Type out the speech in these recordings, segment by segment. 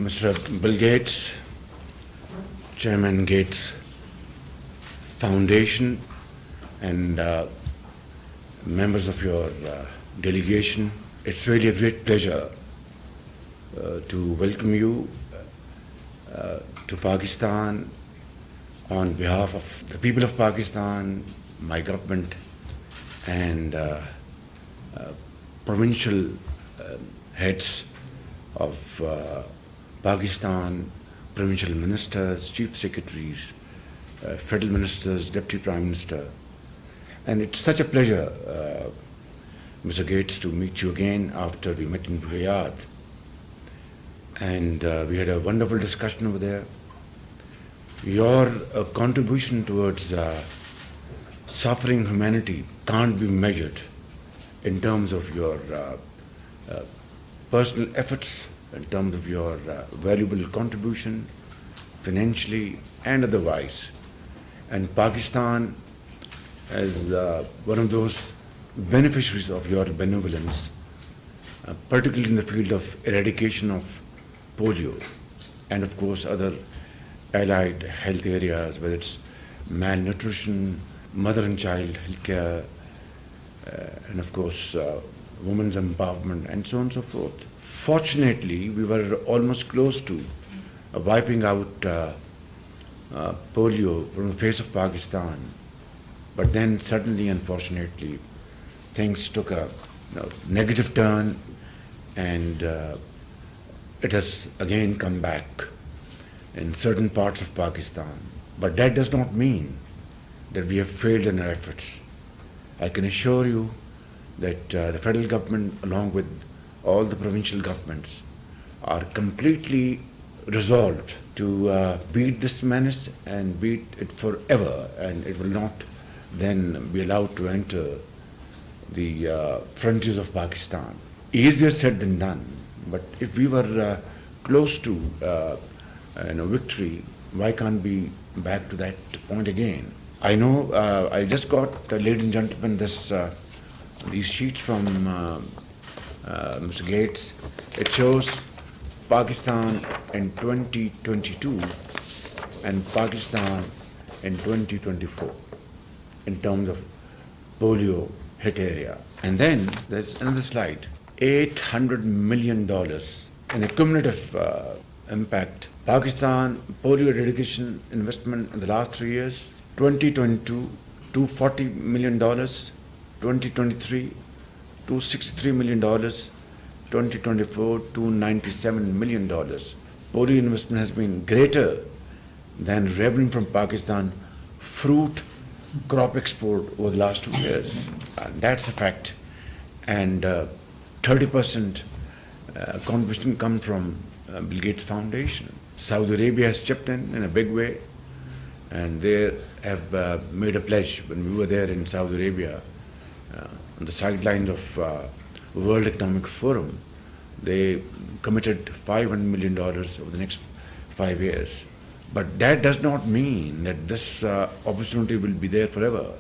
Mr. Bill Gates, Chairman Gates Foundation, and members of your delegation, it's really a great pleasure to welcome you to Pakistan on behalf of the people of Pakistan, my government, and provincial heads of Pakistan, provincial ministers, chief secretaries, federal ministers, deputy prime minister. And it's such a pleasure, Mr. Gates, to meet you again after we met in Riyadh. And we had a wonderful discussion over there. Your contribution towards suffering humanity can't be measured in terms of your personal efforts, in terms of your valuable contribution, financially and otherwise. And Pakistan, as one of those beneficiaries of your benevolence, particularly in the field of eradication of polio, and of course other allied health areas, whether it's malnutrition, mother and child health care, and of course women's empowerment, and so on and so forth. Fortunately, we were almost close to wiping out polio from the face of Pakistan. But then suddenly, unfortunately, things took a negative turn, and it has again come back in certain parts of Pakistan. But that does not mean that we have failed in our efforts. I can assure you that the federal government, along with all the provincial governments, are completely resolved to beat this menace and beat it forever, and it will not then be allowed to enter the frontiers of Pakistan. Easier said than done, but if we were close to victory, why can't we back to that point again? I know I just got, ladies and gentlemen, these sheets from Mr. Gates. It shows Pakistan in 2022 and Pakistan in 2024 in terms of polio hit area. And then there's another slide, $800 million in a cumulative impact. Pakistan polio eradication investment in the last 3 years, 2022, $240 million, 2023, $263 million, 2024, $297 million. Polio investment has been greater than revenue from Pakistan fruit crop export over the last 2 years. And that's a fact. And 30% contribution comes from Bill Gates Foundation. Saudi Arabia has chipped in a big way, and they have made a pledge. When we were there in Saudi Arabia, on the sidelines of World Economic Forum, they committed $500 million over the next 5 years. But that does not mean that this opportunity will be there forever.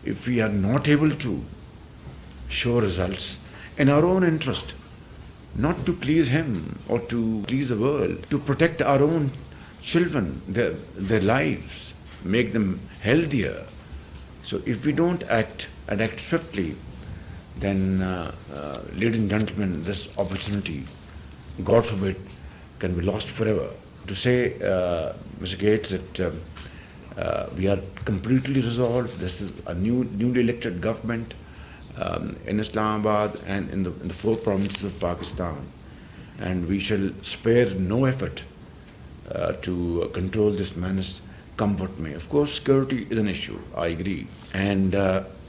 If we are not able to show results in our own interest, not to please him or to please the world, to protect our own children, their lives, make them healthier. So if we don't act and act swiftly, then, ladies and gentlemen, this opportunity, God forbid, can be lost forever. To say, Mr. Gates, that we are completely resolved. This is a newly elected government in Islamabad and in the 4 provinces of Pakistan, and we shall spare no effort to control this menace, come what may. Of course, security is an issue, I agree. And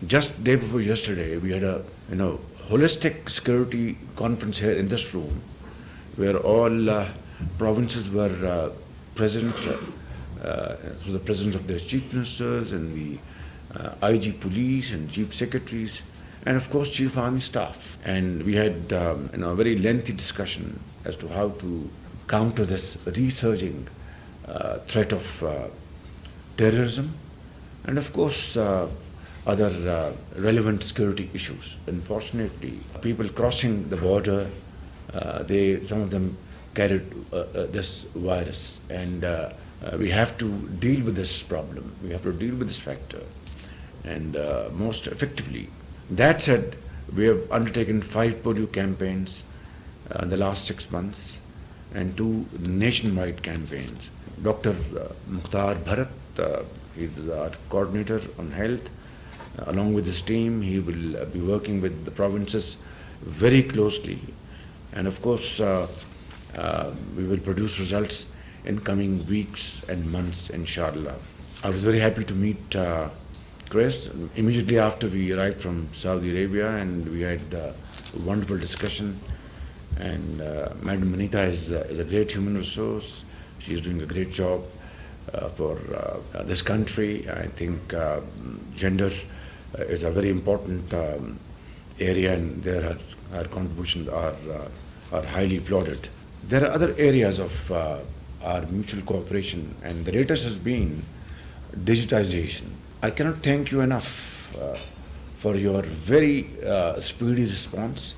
just day before yesterday, we had a holistic security conference here in this room, where all provinces were present, so the presence of their chief ministers and the IG police and chief secretaries, and of course chief army staff. And we had a very lengthy discussion as to how to counter this resurging threat of terrorism, and of course other relevant security issues. Unfortunately, people crossing the border, some of them carried this virus, and we have to deal with this problem. We have to deal with this factor, and most effectively. That said, we have undertaken 5 polio campaigns in the last 6 months and 2 nationwide campaigns. Dr. Mukhtar Bharat, he's our coordinator on health. Along with his team, he will be working with the provinces very closely. And of course, we will produce results in coming weeks and months, inshallah. I was very happy to meet Chris immediately after we arrived from Saudi Arabia, and we had a wonderful discussion. And Madam Manita is a great human resource. She's doing a great job for this country. I think gender is a very important area, and there her contributions are highly applauded. There are other areas of our mutual cooperation, and the latest has been digitization. I cannot thank you enough for your very speedy response.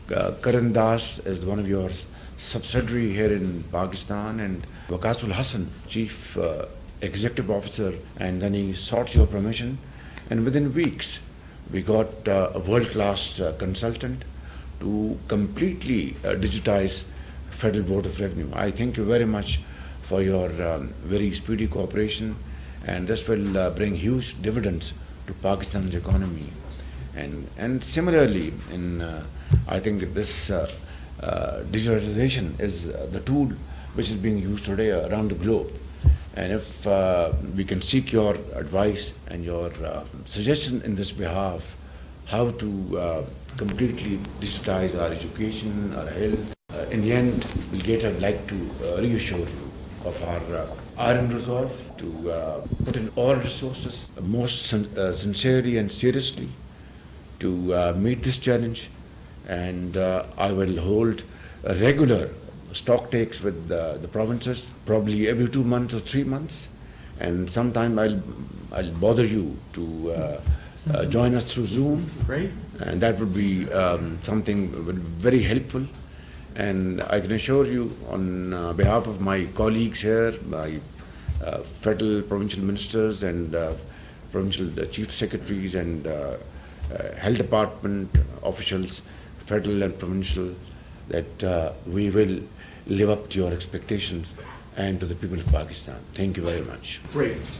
Karan Das is one of your subsidiary here in Pakistan, and Waqasul Hassan, Chief Executive Officer, and then he sought your permission, and within weeks we got a world-class consultant to completely digitize Federal Board of Revenue. I thank you very much for your very speedy cooperation, and this will bring huge dividends to Pakistan's economy. And similarly, I think this digitalization is the tool which is being used today around the globe. And if we can seek your advice and your suggestion in this behalf, how to completely digitize our education, our health. In the end, Bill Gates, I'd like to reassure you of our iron resolve to put in all resources most sincerely and seriously to meet this challenge, and I will hold regular stock takes with the provinces, probably every 2 months or 3 months, and sometime I'll bother you to join us through Zoom. Great. And that would be something very helpful. And I can assure you, on behalf of my colleagues here, my federal, provincial ministers, and provincial chief secretaries, and health department officials, federal and provincial, that we will live up to your expectations and to the people of Pakistan. Thank you very much. Great.